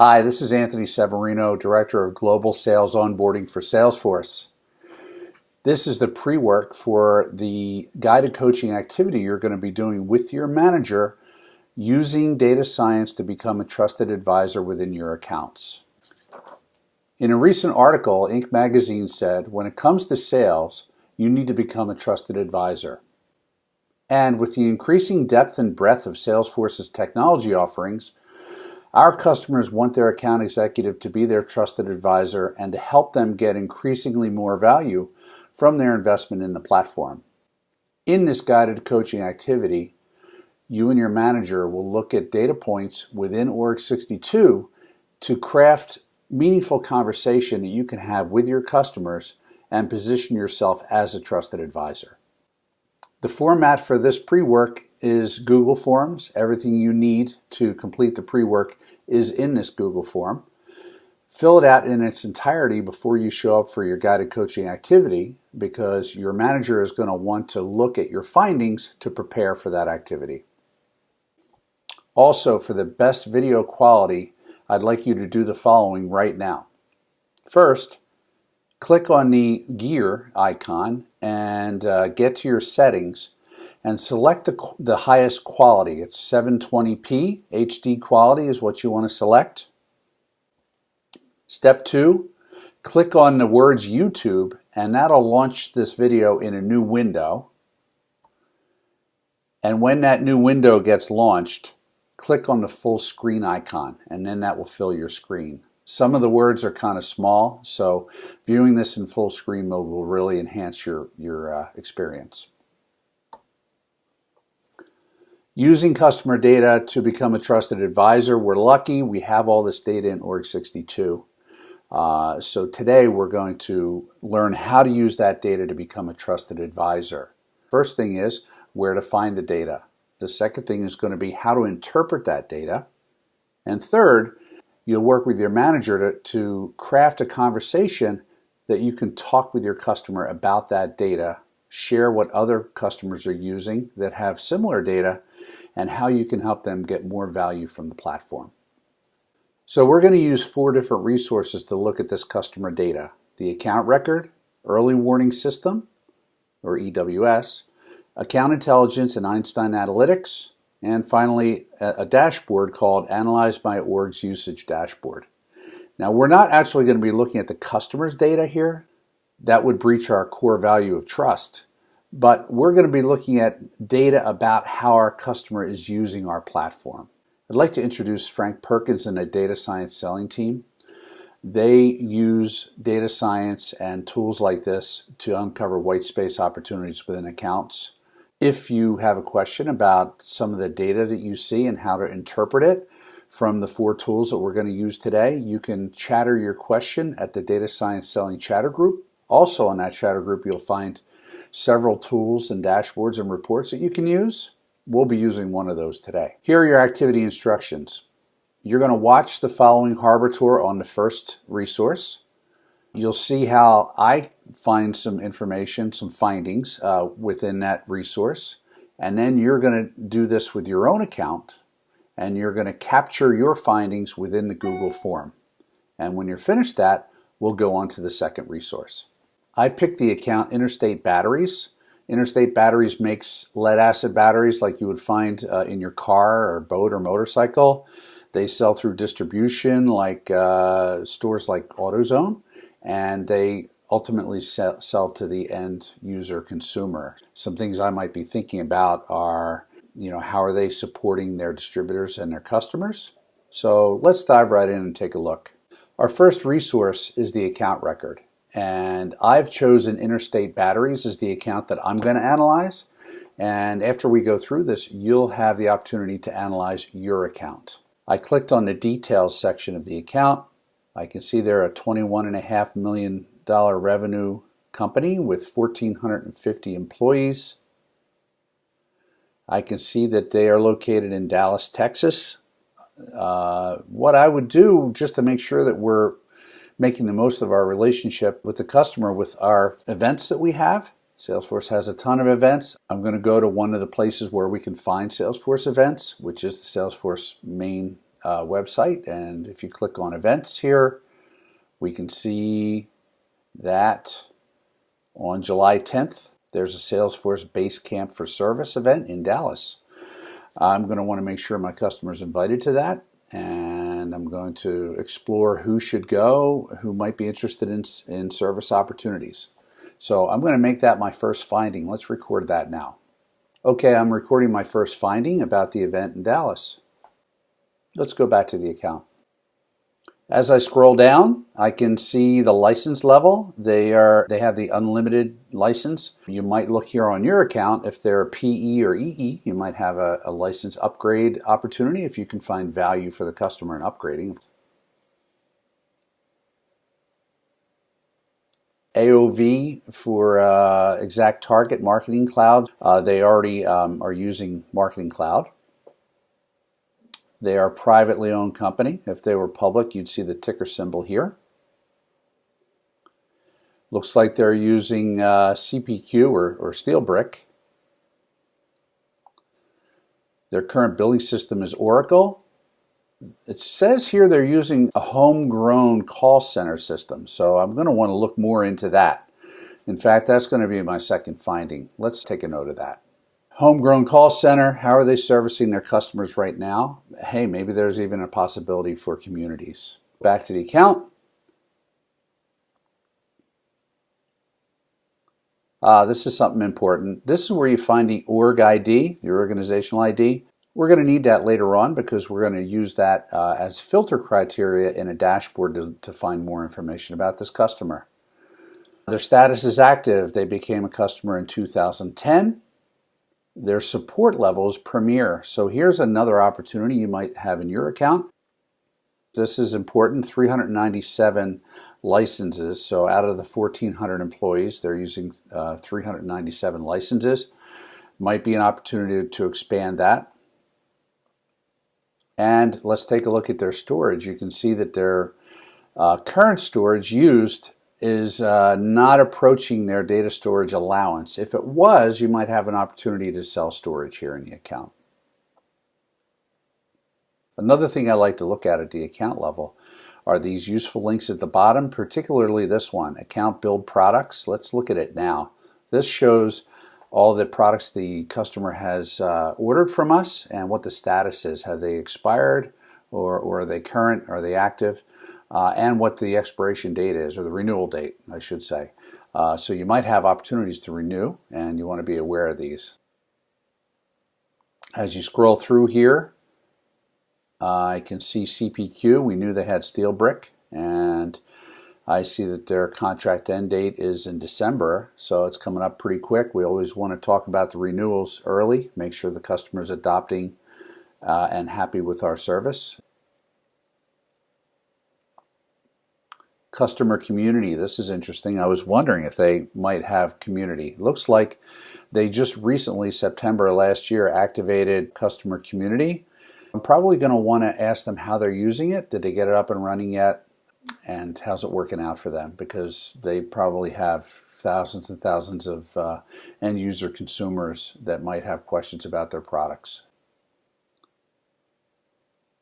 Hi, this is Anthony Severino, Director of Global Sales Onboarding for Salesforce. This is the pre-work for the guided coaching activity you're going to be doing with your manager using data science to become a trusted advisor within your accounts. In a recent article, Inc. magazine said, when it comes to sales, you need to become a trusted advisor. And with the increasing depth and breadth of Salesforce's technology offerings, our customers want their account executive to be their trusted advisor and to help them get increasingly more value from their investment in the platform. In this guided coaching activity, you and your manager will look at data points within Org62 to craft meaningful conversation that you can have with your customers and position yourself as a trusted advisor. The format for this pre-work is Google Forms. Everything you need to complete the pre-work is in this Google form. Fill it out in its entirety before you show up for your guided coaching activity, because your manager is going to want to look at your findings to prepare for that activity. Also, for the best video quality, I'd like you to do the following right now. First, click on the gear icon and get to your settings and select the highest quality. It's 720p. HD quality is what you want to select. Step 2, click on the words YouTube, and that'll launch this video in a new window. And when that new window gets launched, click on the full screen icon, and then that will fill your screen. Some of the words are kind of small, so viewing this in full screen mode will really enhance your experience. Using customer data to become a trusted advisor, we're lucky we have all this data in Org62. So today we're going to learn how to use that data to become a trusted advisor. First thing is where to find the data. The second thing is going to be how to interpret that data. And third, you'll work with your manager to craft a conversation that you can talk with your customer about that data, share what other customers are using that have similar data, and how you can help them get more value from the platform. So we're going to use 4 different resources to look at this customer data: the account record, early warning system, or EWS, account intelligence and Einstein Analytics, and finally a dashboard called Analyze My Org's Usage Dashboard. Now, we're not actually going to be looking at the customer's data here. That would breach our core value of trust. But we're going to be looking at data about how our customer is using our platform. I'd like to introduce Frank Perkins and the data science selling team. They use data science and tools like this to uncover white space opportunities within accounts. If you have a question about some of the data that you see and how to interpret it from the 4 tools that we're going to use today, you can chatter your question at the Data Science Selling Chatter Group. Also on that chatter group, you'll find several tools and dashboards and reports that you can use. We'll be using one of those today. Here are your activity instructions. You're going to watch the following Harbor Tour on the first resource. You'll see how I find some information, some findings within that resource. And then you're going to do this with your own account, and you're going to capture your findings within the Google form. And when you're finished that, we'll go on to the second resource. I picked the account Interstate Batteries. Interstate Batteries makes lead-acid batteries like you would find in your car or boat or motorcycle. They sell through distribution like stores like AutoZone, and they ultimately sell to the end user consumer. Some things I might be thinking about are, how are they supporting their distributors and their customers? So let's dive right in and take a look. Our first resource is the account record. And I've chosen Interstate Batteries as the account that I'm going to analyze. And after we go through this, you'll have the opportunity to analyze your account. I clicked on the details section of the account. I can see they're a $21.5 million revenue company with 1,450 employees. I can see that they are located in Dallas, Texas. What I would do just to make sure that we're making the most of our relationship with the customer with our events that we have. Salesforce has a ton of events. I'm going to go to one of the places where we can find Salesforce events, which is the Salesforce main website, and if you click on events here, we can see that on July 10th, there's a Salesforce Basecamp for Service event in Dallas. I'm going to want to make sure my customer's invited to that, and I'm going to explore who should go, who might be interested in service opportunities. So I'm going to make that my first finding. Let's record that now. Okay, I'm recording my first finding about the event in Dallas. Let's go back to the account. As I scroll down, I can see the license level. They have the unlimited license. You might look here on your account if they're PE or EE. You might have a license upgrade opportunity if you can find value for the customer in upgrading. AOV for ExactTarget Marketing Cloud. They already are using Marketing Cloud. They are a privately owned company. If they were public, you'd see the ticker symbol here. Looks like they're using CPQ or SteelBrick. Their current billing system is Oracle. It says here they're using a homegrown call center system, so I'm going to want to look more into that. In fact, that's going to be my second finding. Let's take a note of that. Homegrown call center, how are they servicing their customers right now? Hey, maybe there's even a possibility for communities. Back to the account. This is something important. This is where you find the org ID, the organizational ID. We're going to need that later on because we're going to use that as filter criteria in a dashboard to find more information about this customer. Their status is active. They became a customer in 2010. Their support level is Premier. So here's another opportunity you might have in your account. This is important, 397 licenses. So out of the 1,400 employees, they're using 397 licenses. Might be an opportunity to expand that. And let's take a look at their storage. You can see that their current storage used is not approaching their data storage allowance. If it was, you might have an opportunity to sell storage here in the account. Another thing I like to look at the account level are these useful links at the bottom, particularly this one, Account Build Products. Let's look at it now. This shows all the products the customer has ordered from us and what the status is. Have they expired or are they current? Are they active? And what the expiration date is, or the renewal date, I should say. So you might have opportunities to renew, and you want to be aware of these. As you scroll through here, I can see CPQ. We knew they had SteelBrick, and I see that their contract end date is in December, so it's coming up pretty quick. We always want to talk about the renewals early, make sure the customer is adopting and happy with our service. Customer community. This is interesting. I was wondering if they might have community. Looks like they just recently, September last year, activated customer community. I'm probably going to want to ask them how they're using it. Did they get it up and running yet? And how's it working out for them? Because they probably have thousands and thousands of end user consumers that might have questions about their products.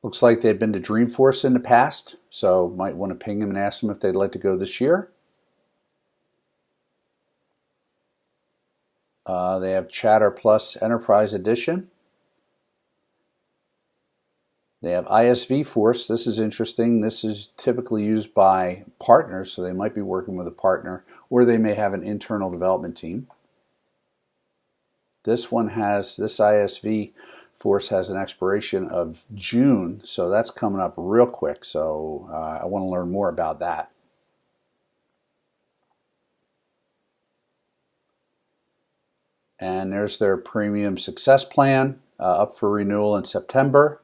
Looks like they've been to Dreamforce in the past, so might want to ping them and ask them if they'd like to go this year. They have Chatter Plus Enterprise Edition. They have ISV Force. This is interesting. This is typically used by partners, so they might be working with a partner, or they may have an internal development team. This ISV Force has an expiration of June, so that's coming up real quick. So I want to learn more about that. And there's their Premium Success Plan up for renewal in September.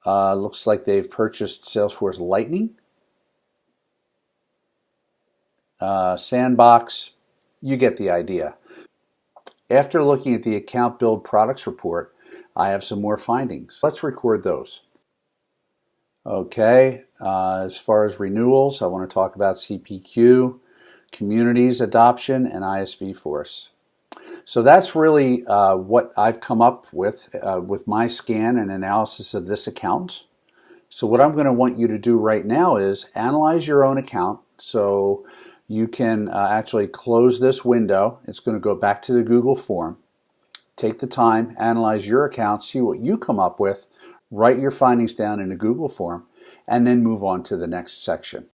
Looks like they've purchased Salesforce Lightning, Sandbox. You get the idea. After looking at the Account Build Products report, I have some more findings. Let's record those. Okay, as far as renewals, I want to talk about CPQ, communities adoption, and ISV Force. So that's really what I've come up with my scan and analysis of this account. So what I'm going to want you to do right now is analyze your own account. So you can actually close this window. It's going to go back to the Google form. Take the time, analyze your account, see what you come up with, write your findings down in a Google form, and then move on to the next section.